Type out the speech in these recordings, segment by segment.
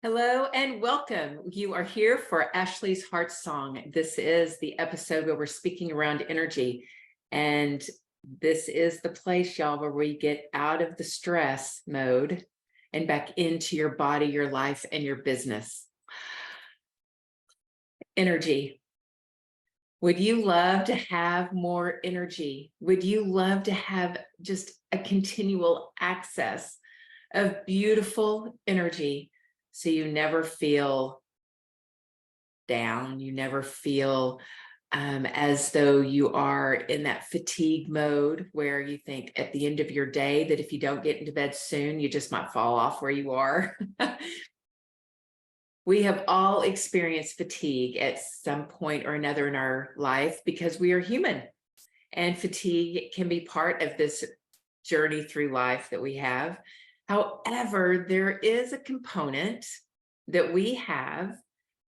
Hello and welcome. You are here for Ashley's Heart Song. This is the episode where we're speaking around energy. And this is the place, y'all, where we get out of the stress mode and back into your body, your life, and your business. Energy. Would you love to have more energy? Would you love to have just a continual access of beautiful energy? So you never feel down, you never feel as though you are in that fatigue mode where you think at the end of your day that if you don't get into bed soon, you just might fall off where you are. We have all experienced fatigue at some point or another in our life because we are human, and fatigue can be part of this journey through life that we have. However, there is a component that we have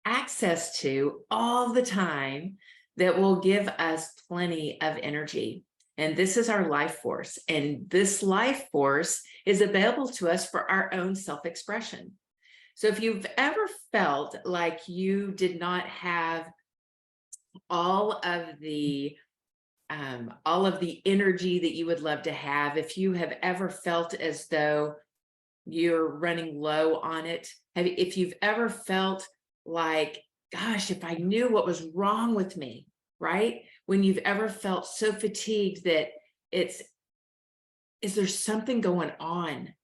access to all the time that will give us plenty of energy. And this is our life force. And this life force is available to us for our own self-expression. So if you've ever felt like you did not have all of the energy that you would love to have, if you have ever felt as though you're running low on it, if you've ever felt like, gosh, if I knew what was wrong with me, right? When you've ever felt so fatigued that is there something going on?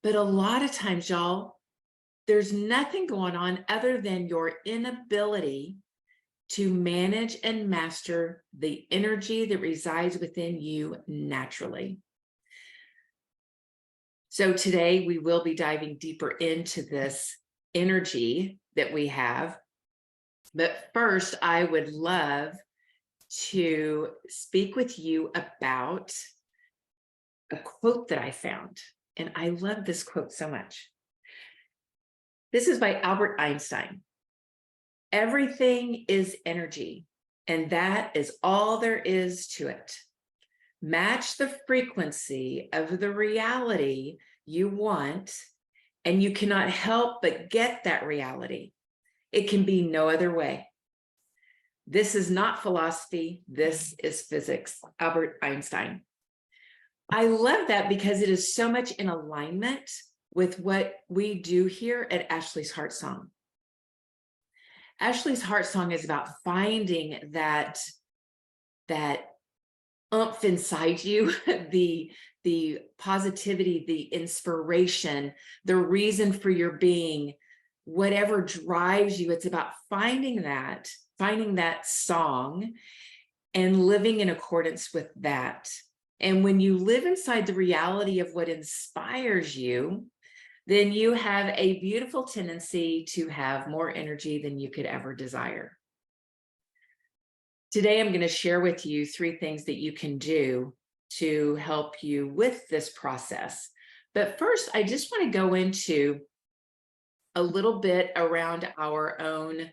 But a lot of times, y'all, there's nothing going on other than your inability to manage and master the energy that resides within you naturally. So today we will be diving deeper into this energy that we have. But first, I would love to speak with you about a quote that I found. And I love this quote so much. This is by Albert Einstein. Everything is energy, and that is all there is to it. Match the frequency of the reality you want, and you cannot help but get that reality. It can be no other way. This is not philosophy. This is physics. Albert Einstein. I love that because it is so much in alignment with what we do here at Ashley's Heart Song. Ashley's Heart Song is about finding that oomph inside you, the positivity, the inspiration, the reason for your being, whatever drives you. It's about finding that song and living in accordance with that. And when you live inside the reality of what inspires you, then you have a beautiful tendency to have more energy than you could ever desire. Today, I'm going to share with you 3 things that you can do to help you with this process. But first, I just want to go into a little bit around our own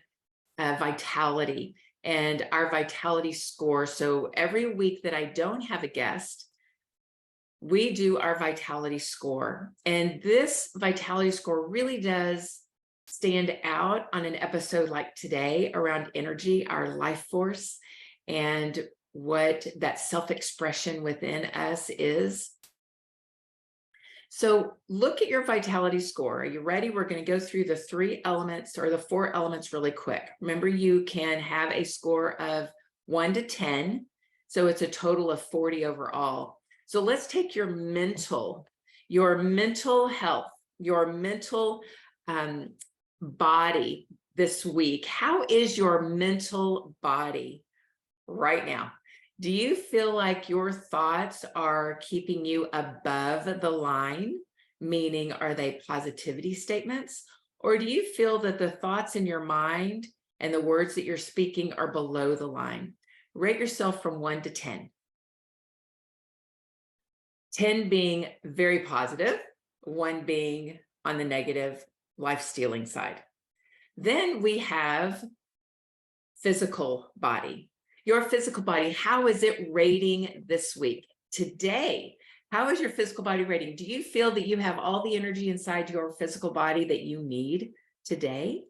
vitality and our vitality score. So every week that I don't have a guest, we do our vitality score. And this vitality score really does stand out on an episode like today around energy, our life force, and what that self-expression within us is. So look at your vitality score. Are you ready? We're going to go through the 3 elements or the 4 elements really quick. Remember, you can have a score of 1 to 10. So it's a total of 40 overall. So let's take your mental health, your mental body this week. How is your mental body right now? Do you feel like your thoughts are keeping you above the line? Meaning, are they positivity statements? Or do you feel that the thoughts in your mind and the words that you're speaking are below the line? Rate yourself from 1 to 10. 10 being very positive, 1 being on the negative, life-stealing side. Then we have physical body. Your physical body, how is it rating this week? Today, how is your physical body rating? Do you feel that you have all the energy inside your physical body that you need today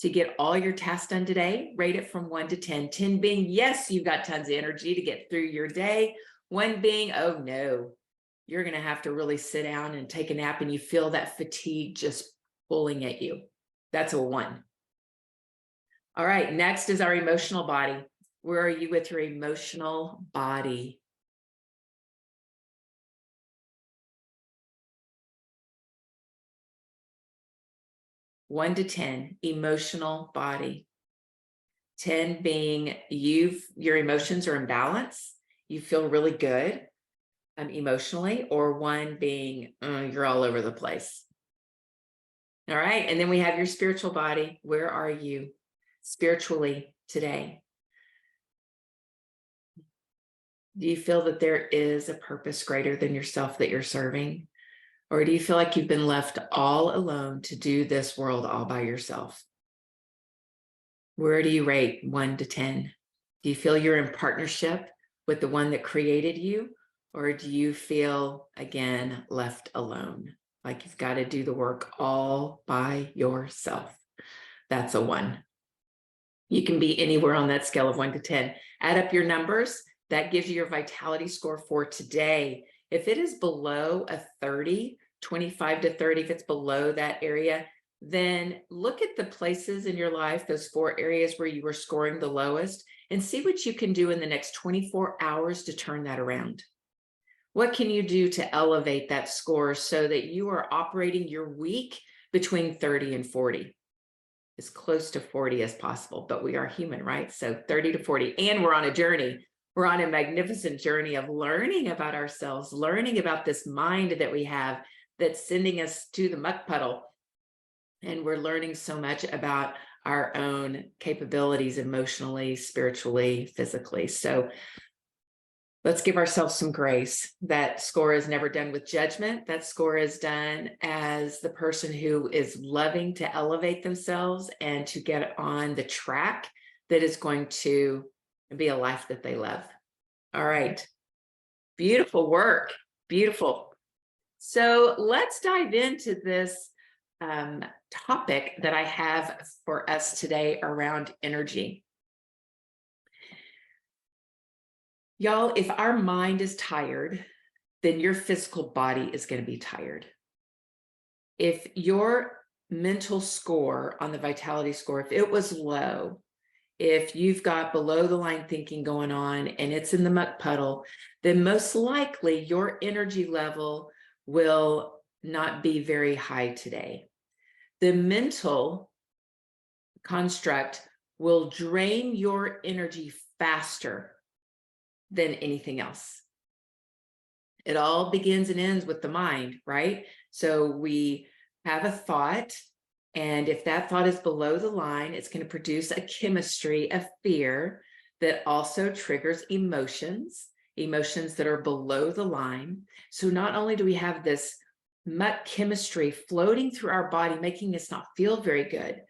to get all your tasks done today. Rate it from 1 to 10. 10 being, yes, you've got tons of energy to get through your day. 1 being, oh no, you're going to have to really sit down and take a nap and you feel that fatigue just pulling at you. That's a 1. All right, next is our emotional body. Where are you with your emotional body? One to 10, emotional body. 10 being your emotions are in balance. You feel really good emotionally, or 1 being you're all over the place. All right, and then we have your spiritual body. Where are you spiritually today? Do you feel that there is a purpose greater than yourself that you're serving? Or do you feel like you've been left all alone to do this world all by yourself? Where do you rate 1 to 10? Do you feel you're in partnership with the one that created you? Or do you feel, again, left alone? Like you've got to do the work all by yourself? That's a 1. You can be anywhere on that scale of 1 to 10. Add up your numbers. That gives you your vitality score for today. If it is below a 30, 25 to 30, if it's below that area, then look at the places in your life, those 4 areas where you were scoring the lowest, and see what you can do in the next 24 hours to turn that around. What can you do to elevate that score so that you are operating your week between 30 and 40? As close to 40 as possible, but we are human, right? So 30 to 40, and we're on a journey. We're on a magnificent journey of learning about ourselves, learning about this mind that we have that's sending us to the muck puddle. And we're learning so much about our own capabilities emotionally, spiritually, physically. So let's give ourselves some grace. That score is never done with judgment. That score is done as the person who is loving to elevate themselves and to get on the track that is going to be a life that they love. All right. Beautiful work. Beautiful. So let's dive into this topic that I have for us today around energy. Y'all, if our mind is tired, then your physical body is going to be tired. If your mental score on the vitality score, if it was low, if you've got below the line thinking going on and it's in the muck puddle, then most likely your energy level will not be very high today. The mental construct will drain your energy faster than anything else. It all begins and ends with the mind, right? So we have a thought, and if that thought is below the line, it's going to produce a chemistry of fear that also triggers emotions that are below the line. So not only do we have this muck chemistry floating through our body, making us not feel very good,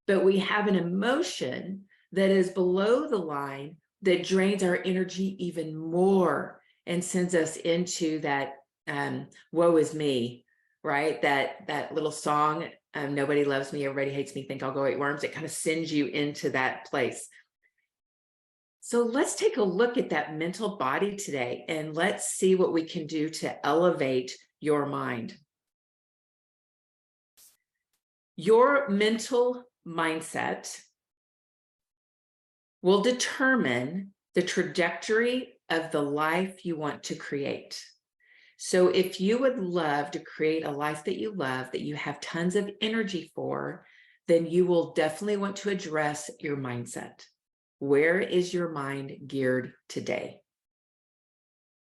but we have an emotion that is below the line that drains our energy even more and sends us into that woe is me, right? That little song, nobody loves me, everybody hates me, think I'll go eat worms. It kind of sends you into that place. So let's take a look at that mental body today, and let's see what we can do to elevate your mind. Your mental mindset will determine the trajectory of the life you want to create. So if you would love to create a life that you love, that you have tons of energy for, then you will definitely want to address your mindset. Where is your mind geared today?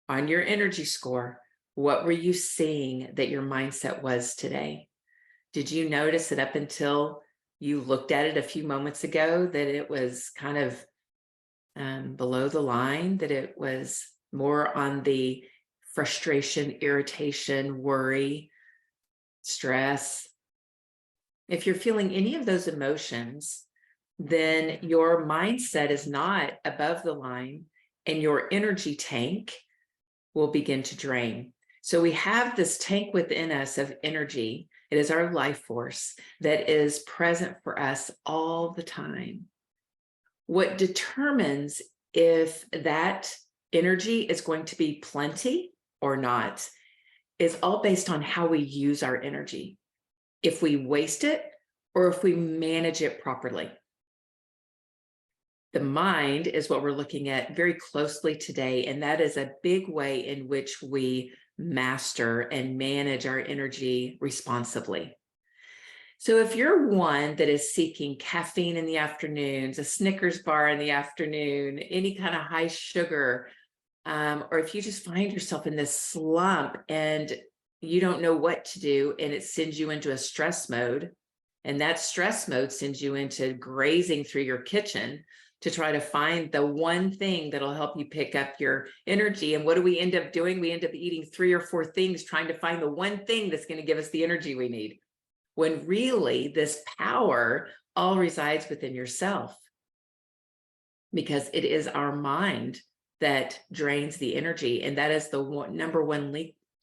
On your energy score, what were you seeing that your mindset was today? Did you notice that up until you looked at it a few moments ago, that it was kind of below the line, that it was more on the frustration, irritation, worry, stress? If you're feeling any of those emotions, then your mindset is not above the line and your energy tank will begin to drain. So we have this tank within us of energy It is our life force that is present for us all the time. What determines if that energy is going to be plenty or not is all based on how we use our energy. If we waste it or if we manage it properly. The mind is what we're looking at very closely today, and that is a big way in which we master and manage our energy responsibly. So if you're one that is seeking caffeine in the afternoons, a Snickers bar in the afternoon, any kind of high sugar, or if you just find yourself in this slump and you don't know what to do and it sends you into a stress mode, and that stress mode sends you into grazing through your kitchen to try to find the one thing that'll help you pick up your energy. And what do we end up doing? We end up eating 3 or 4 things, trying to find the one thing that's going to give us the energy we need. When really this power all resides within yourself, because it is our mind that drains the energy. And that is the number one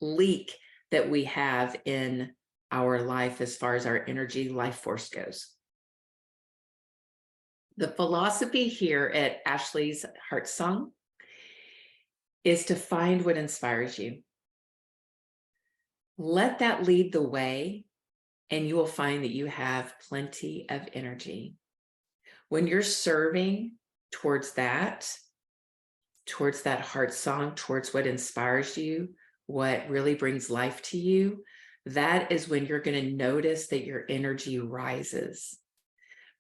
leak that we have in our life as far as our energy life force goes. The philosophy here at Ashley's Heart Song is to find what inspires you. Let that lead the way, and you will find that you have plenty of energy. When you're serving towards that heart song, towards what inspires you, what really brings life to you, that is when you're going to notice that your energy rises.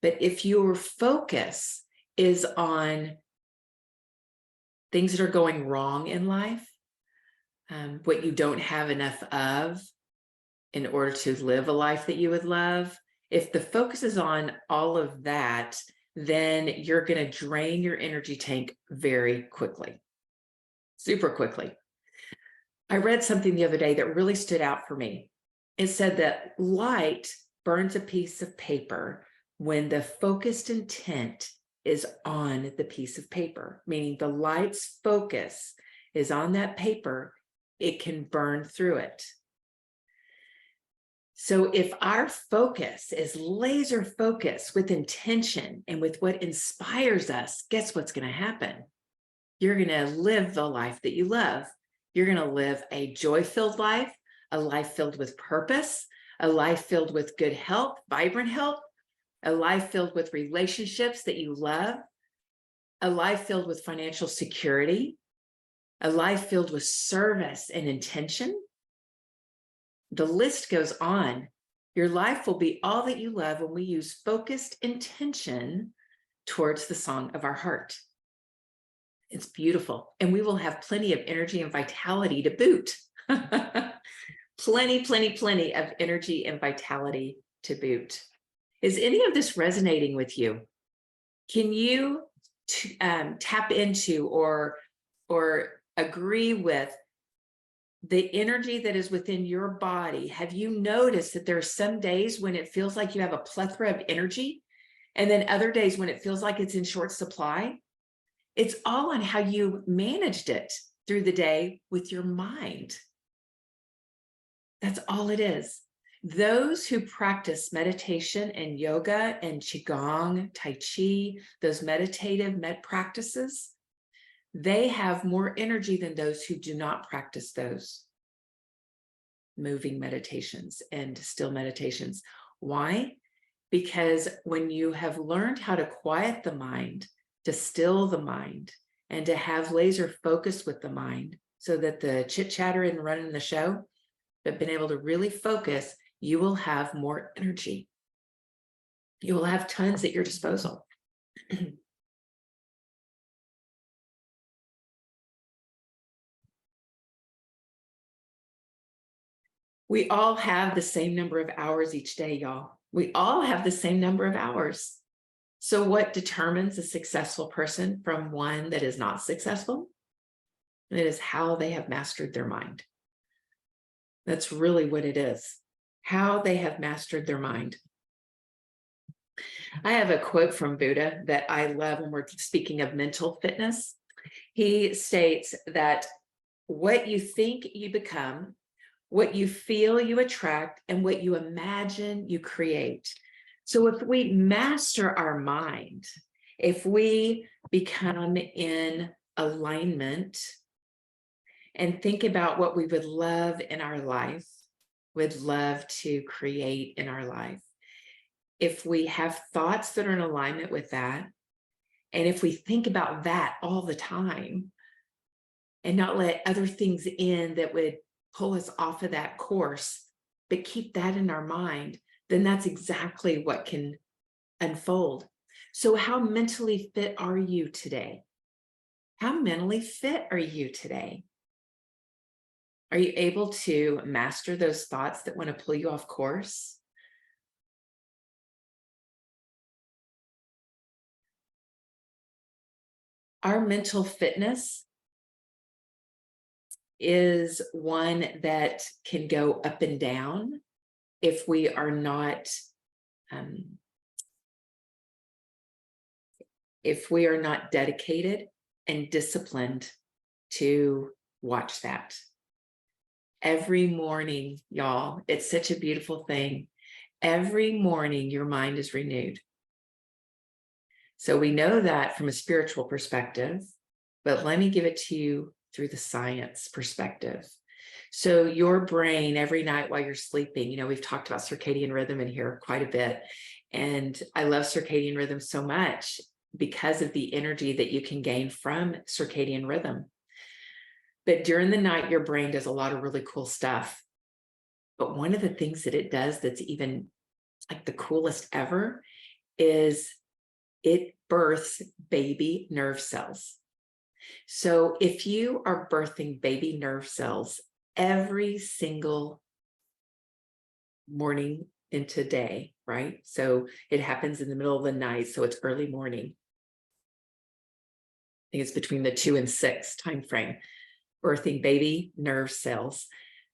But if your focus is on things that are going wrong in life, what you don't have enough of in order to live a life that you would love, if the focus is on all of that, then you're going to drain your energy tank very quickly, super quickly. I read something the other day that really stood out for me. It said that light burns a piece of paper when the focused intent is on the piece of paper, meaning the light's focus is on that paper, it can burn through it. So if our focus is laser focused with intention and with what inspires us, guess what's going to happen? You're going to live the life that you love. You're going to live a joy-filled life, a life filled with purpose, a life filled with good health, vibrant health, a life filled with relationships that you love, a life filled with financial security, a life filled with service and intention. The list goes on. Your life will be all that you love when we use focused intention towards the song of our heart. It's beautiful. And we will have plenty of energy and vitality to boot. Plenty of energy and vitality to boot. Is any of this resonating with you? Can you tap into or agree with the energy that is within your body? Have you noticed that there are some days when it feels like you have a plethora of energy, and then other days when it feels like it's in short supply? It's all on how you managed it through the day with your mind. That's all it is. Those who practice meditation and yoga and Qigong, Tai Chi, those meditative practices, they have more energy than those who do not practice those moving meditations and still meditations. Why? Because when you have learned how to quiet the mind, to still the mind, and to have laser focus with the mind so that the chit chatter isn't running the show, but been able to really focus, you will have more energy. You will have tons at your disposal. We all have the same number of hours each day, y'all. We all have the same number of hours. So what determines a successful person from one that is not successful? It is how they have mastered their mind. That's really what it is. How they have mastered their mind. I have a quote from Buddha that I love when we're speaking of mental fitness. He states that what you think you become, What you feel, you attract, and what you imagine, you create. So if we master our mind, if we become in alignment and think about what we would love in our life, would love to create in our life, if we have thoughts that are in alignment with that, and if we think about that all the time and not let other things in that would pull us off of that course, but keep that in our mind, then that's exactly what can unfold. So how mentally fit are you today? How mentally fit are you today? Are you able to master those thoughts that want to pull you off course? Our mental fitness is one that can go up and down if we are not dedicated and disciplined to watch that. Every morning, y'all, it's such a beautiful thing. Every morning, your mind is renewed. So we know that from a spiritual perspective, but let me give it to you through the science perspective. So your brain, every night while you're sleeping, you know, we've talked about circadian rhythm in here quite a bit. And I love circadian rhythm so much because of the energy that you can gain from circadian rhythm. But during the night, your brain does a lot of really cool stuff. But one of the things that it does that's even like the coolest ever is it births baby nerve cells. So if you are birthing baby nerve cells every single morning into day, right? So it happens in the middle of the night, so it's early morning. I think it's between the 2 and 6 time frame, birthing baby nerve cells.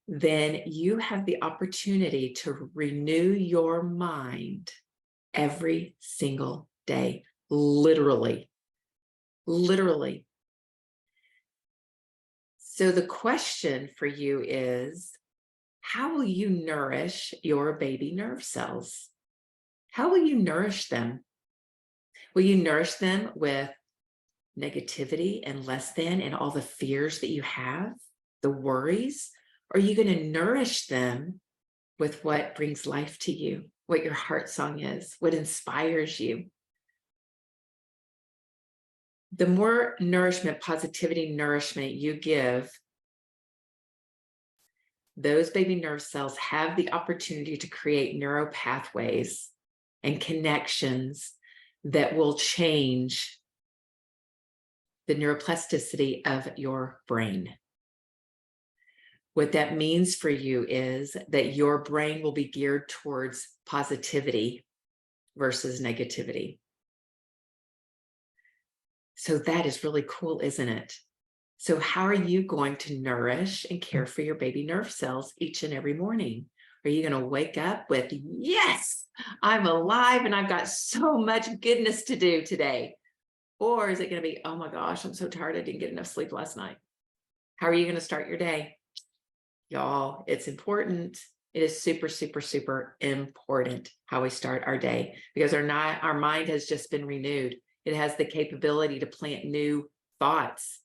Then you have the opportunity to renew your mind every single day, literally. So the question for you is, how will you nourish your baby nerve cells? How will you nourish them? Will you nourish them with negativity and less than and all the fears that you have, the worries? Or are you going to nourish them with what brings life to you, what your heart song is, what inspires you? The more nourishment, positivity, nourishment you give, those baby nerve cells have the opportunity to create neural pathways and connections that will change the neuroplasticity of your brain. What that means for you is that your brain will be geared towards positivity versus negativity. So that is really cool, isn't it? So how are you going to nourish and care for your baby nerve cells each and every morning? Are you going to wake up with, yes, I'm alive and I've got so much goodness to do today? Or is it going to be, oh my gosh, I'm so tired, I didn't get enough sleep last night? How are you going to start your day? Y'all, it's important. It is super, super, super important how we start our day, because our mind has just been renewed. It has the capability to plant new thoughts,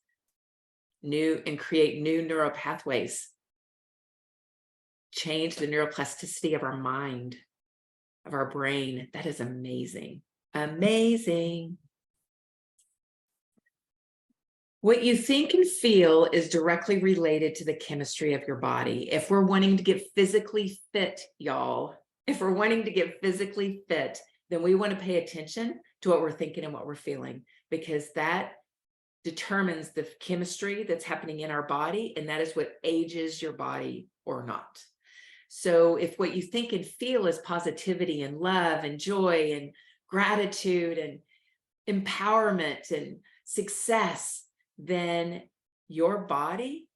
and create new neural pathways, change the neuroplasticity of our mind, of our brain. That is amazing. Amazing. What you think and feel is directly related to the chemistry of your body. If we're wanting to get physically fit, y'all, if we're wanting to get physically fit, then we want to pay attention to what we're thinking and what we're feeling, because that determines the chemistry that's happening in our body, and that is what ages your body or not. So if what you think and feel is positivity and love and joy and gratitude and empowerment and success, then your body,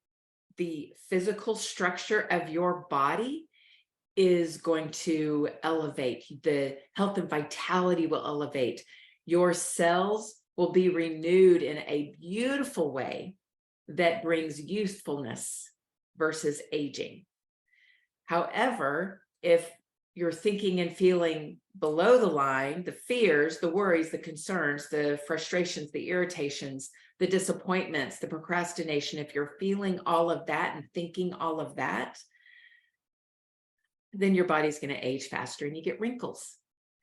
the physical structure of your body, is going to elevate. The health and vitality will elevate. Your cells will be renewed in a beautiful way that brings youthfulness versus aging. However, if you're thinking and feeling below the line, the fears, the worries, the concerns, the frustrations, the irritations, the disappointments, the procrastination, if you're feeling all of that and thinking all of that, then your body's going to age faster and you get wrinkles.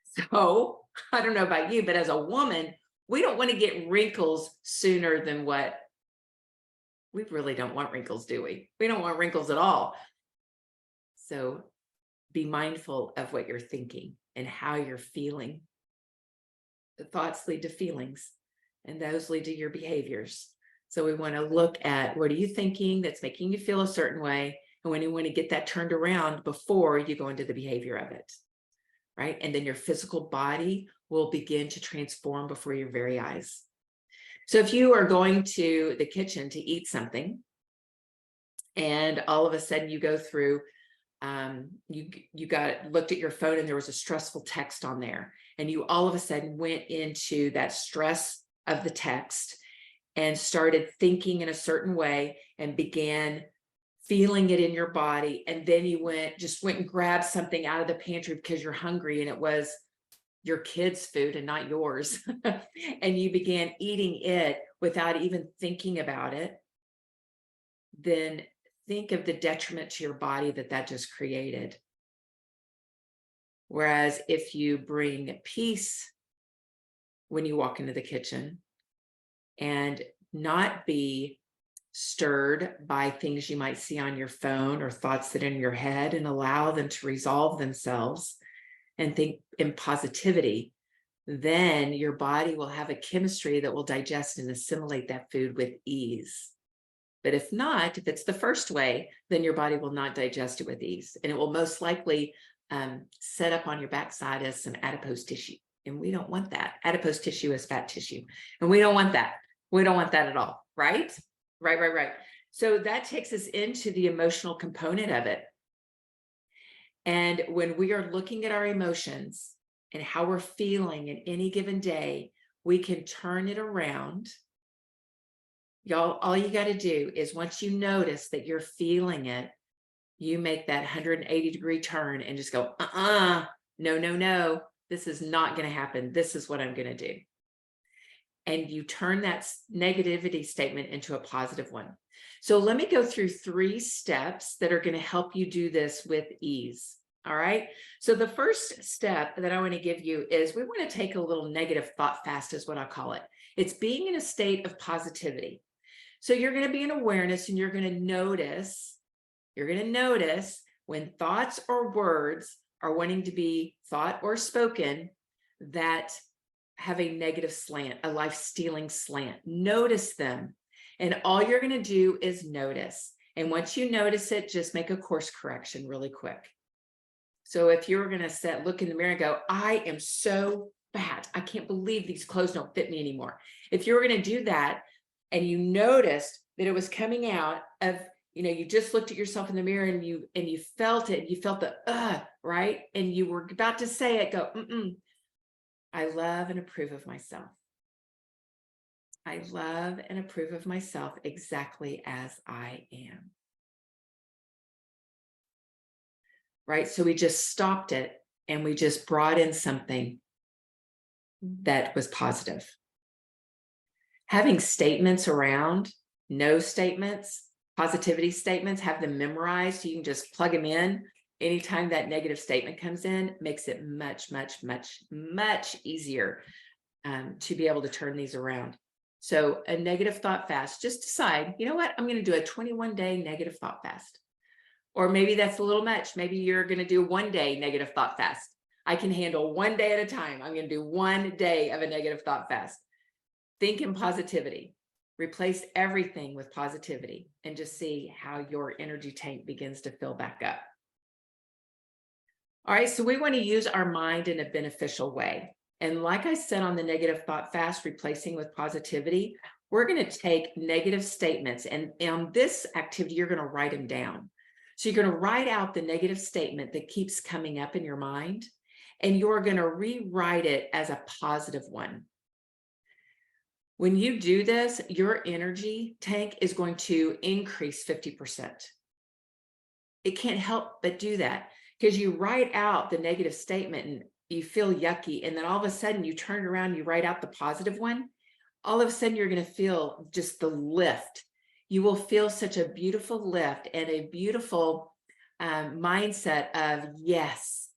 So I don't know about you, but as a woman, we don't want to get wrinkles sooner than what we really don't want wrinkles, do we? We don't want wrinkles at all. So be mindful of what you're thinking and how you're feeling. The thoughts lead to feelings, and those lead to your behaviors. So we want to look at, what are you thinking that's making you feel a certain way? And when you want to get that turned around before you go into the behavior of it, right? And then your physical body will begin to transform before your very eyes. So if you are going to the kitchen to eat something, and all of a sudden you go through, you got looked at your phone and there was a stressful text on there, and you all of a sudden went into that stress of the text and started thinking in a certain way and began feeling it in your body, and then you just went and grabbed something out of the pantry because you're hungry and it was your kids' food and not yours, and you began eating it without even thinking about it, then think of the detriment to your body that just created. Whereas if you bring peace when you walk into the kitchen and not be stirred by things you might see on your phone or thoughts that are in your head, and allow them to resolve themselves and think in positivity, then your body will have a chemistry that will digest and assimilate that food with ease. But if not, if it's the first way, then your body will not digest it with ease. And it will most likely set up on your backside as some adipose tissue. And we don't want that. Adipose tissue is fat tissue. And we don't want that. We don't want that at all, right? Right. So that takes us into the emotional component of it. And when we are looking at our emotions and how we're feeling in any given day, we can turn it around. Y'all, all you got to do is, once you notice that you're feeling it, you make that 180-degree turn and just go, no, this is not going to happen. This is what I'm going to do. And you turn that negativity statement into a positive one. So let me go through 3 steps that are going to help you do this with ease. All right. So the first step that I want to give you is, we want to take a little negative thought fast, is what I call it. It's being in a state of positivity. So you're going to be in awareness, and you're going to notice when thoughts or words are wanting to be thought or spoken that have a negative slant, a life-stealing slant. Notice them. And all you're going to do is notice. And once you notice it, just make a course correction really quick. So if you're going to look in the mirror and go, I am so fat, I can't believe these clothes don't fit me anymore. If you're going to do that, and you noticed that it was coming out of, you just looked at yourself in the mirror and you felt it, you felt the, right? And you were about to say it, go, I love and approve of myself. I love and approve of myself exactly as I am. Right? So we just stopped it and we just brought in something that was positive. Having statements around, no statements, positivity statements, have them memorized. So you can just plug them in anytime that negative statement comes in. Makes it much, much, much, much easier to be able to turn these around. So a negative thought fast, just decide, you know what, I'm going to do a 21-day negative thought fast. Or maybe that's a little much. Maybe you're going to do 1 day negative thought fast. I can handle 1 day at a time. I'm going to do 1 day of a negative thought fast. Think in positivity. Replace everything with positivity, and just see how your energy tank begins to fill back up. All right, so we want to use our mind in a beneficial way. And like I said on the negative thought fast, replacing with positivity, we're going to take negative statements, and on this activity, you're going to write them down. So you're going to write out the negative statement that keeps coming up in your mind, and you're going to rewrite it as a positive one. When you do this, your energy tank is going to increase 50%. it can't help but do that, because you write out the negative statement and you feel yucky. And then all of a sudden you turn around, you write out the positive one. All of a sudden you're going to feel just the lift. You will feel such a beautiful lift and a beautiful mindset of, yes,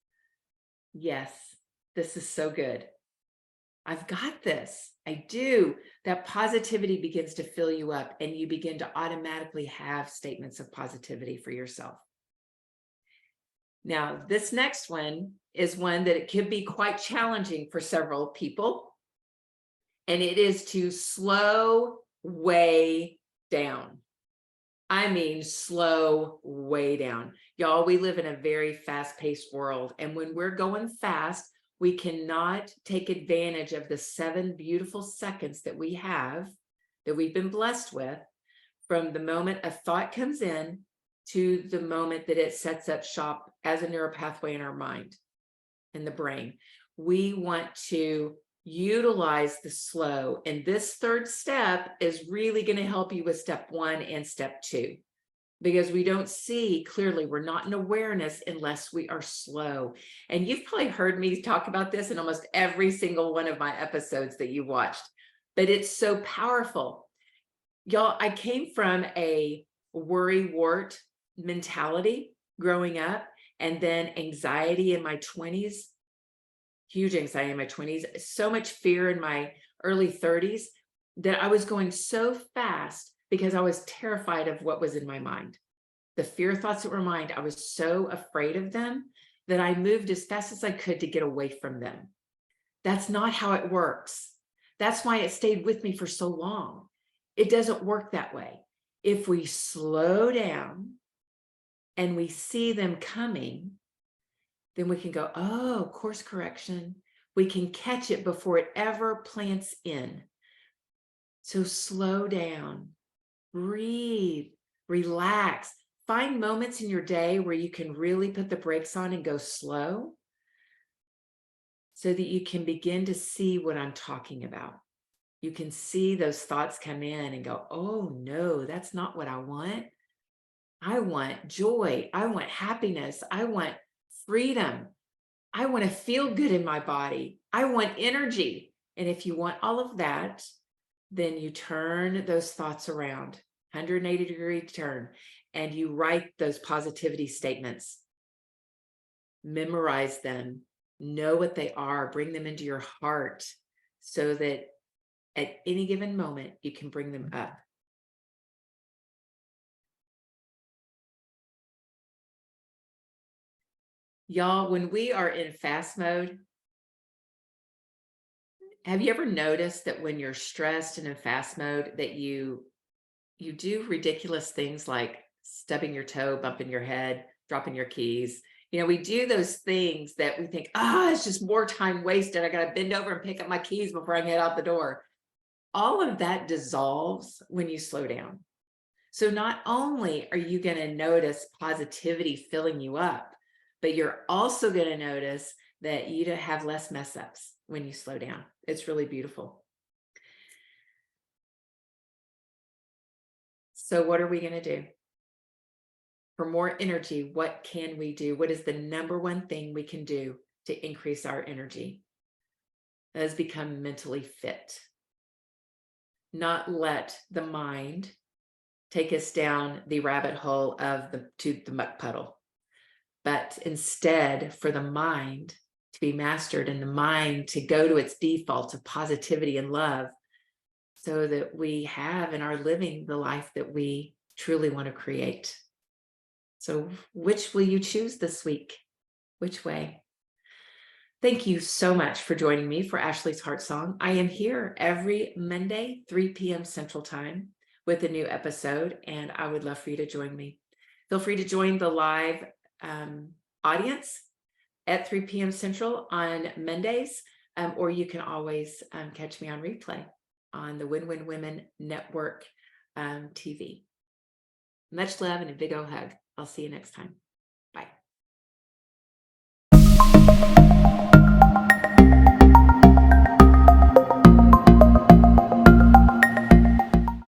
this is so good. I've got this. I do. That positivity begins to fill you up, and you begin to automatically have statements of positivity for yourself. Now, this next one is one that it could be quite challenging for several people, and it is to slow way down. I mean, slow way down. Y'all, we live in a very fast-paced world, and when we're going fast, we cannot take advantage of the 7 beautiful seconds that we have, that we've been blessed with, from the moment a thought comes in to the moment that it sets up shop as a neural pathway in our mind, in the brain. We want to utilize the slow. And this 3rd step is really going to help you with step 1 and step 2. Because we don't see clearly, we're not in awareness unless we are slow. And you've probably heard me talk about this in almost every single one of my episodes that you watched, but it's so powerful. Y'all, I came from a worry-wart mentality growing up, and then anxiety in my 20s, huge anxiety in my 20s, so much fear in my early 30s, that I was going so fast because I was terrified of what was in my mind. The fear thoughts that were mine, I was so afraid of them that I moved as fast as I could to get away from them. That's not how it works. That's why it stayed with me for so long. It doesn't work that way. If we slow down and we see them coming, then we can go, oh, course correction. We can catch it before it ever plants in. So slow down. Breathe, relax, find moments in your day where you can really put the brakes on and go slow, so that you can begin to see what I'm talking about. You can see those thoughts come in and go, oh no, that's not what I want. I want joy. I want happiness. I want freedom. I want to feel good in my body. I want energy. And if you want all of that, then you turn those thoughts around, 180-degree turn, and you write those positivity statements. Memorize them, know what they are, bring them into your heart, so that at any given moment, you can bring them up. Y'all, when we are in fast mode, have you ever noticed that when you're stressed and in fast mode, that you do ridiculous things like stubbing your toe, bumping your head, dropping your keys? We do those things that we think, it's just more time wasted. I got to bend over and pick up my keys before I head out the door. All of that dissolves when you slow down. So not only are you going to notice positivity filling you up, but you're also going to notice that you don't have less mess ups when you slow down. It's really beautiful. So what are we going to do? For more energy, what can we do? What is the number one thing we can do to increase our energy? That is become mentally fit. Not let the mind take us down the rabbit hole of the muck puddle, but instead for the mind to be mastered and the mind to go to its default of positivity and love, so that we have and are living the life that we truly want to create. So which will you choose this week? Which way? Thank you so much for joining me for Ashley's Heart Song. I am here every Monday, 3 p.m. Central Time with a new episode, and I would love for you to join me. Feel free to join the live audience at 3 p.m. Central on Mondays, or you can always catch me on replay on the Win-Win Women Network TV. Much love and a big old hug. I'll see you next time.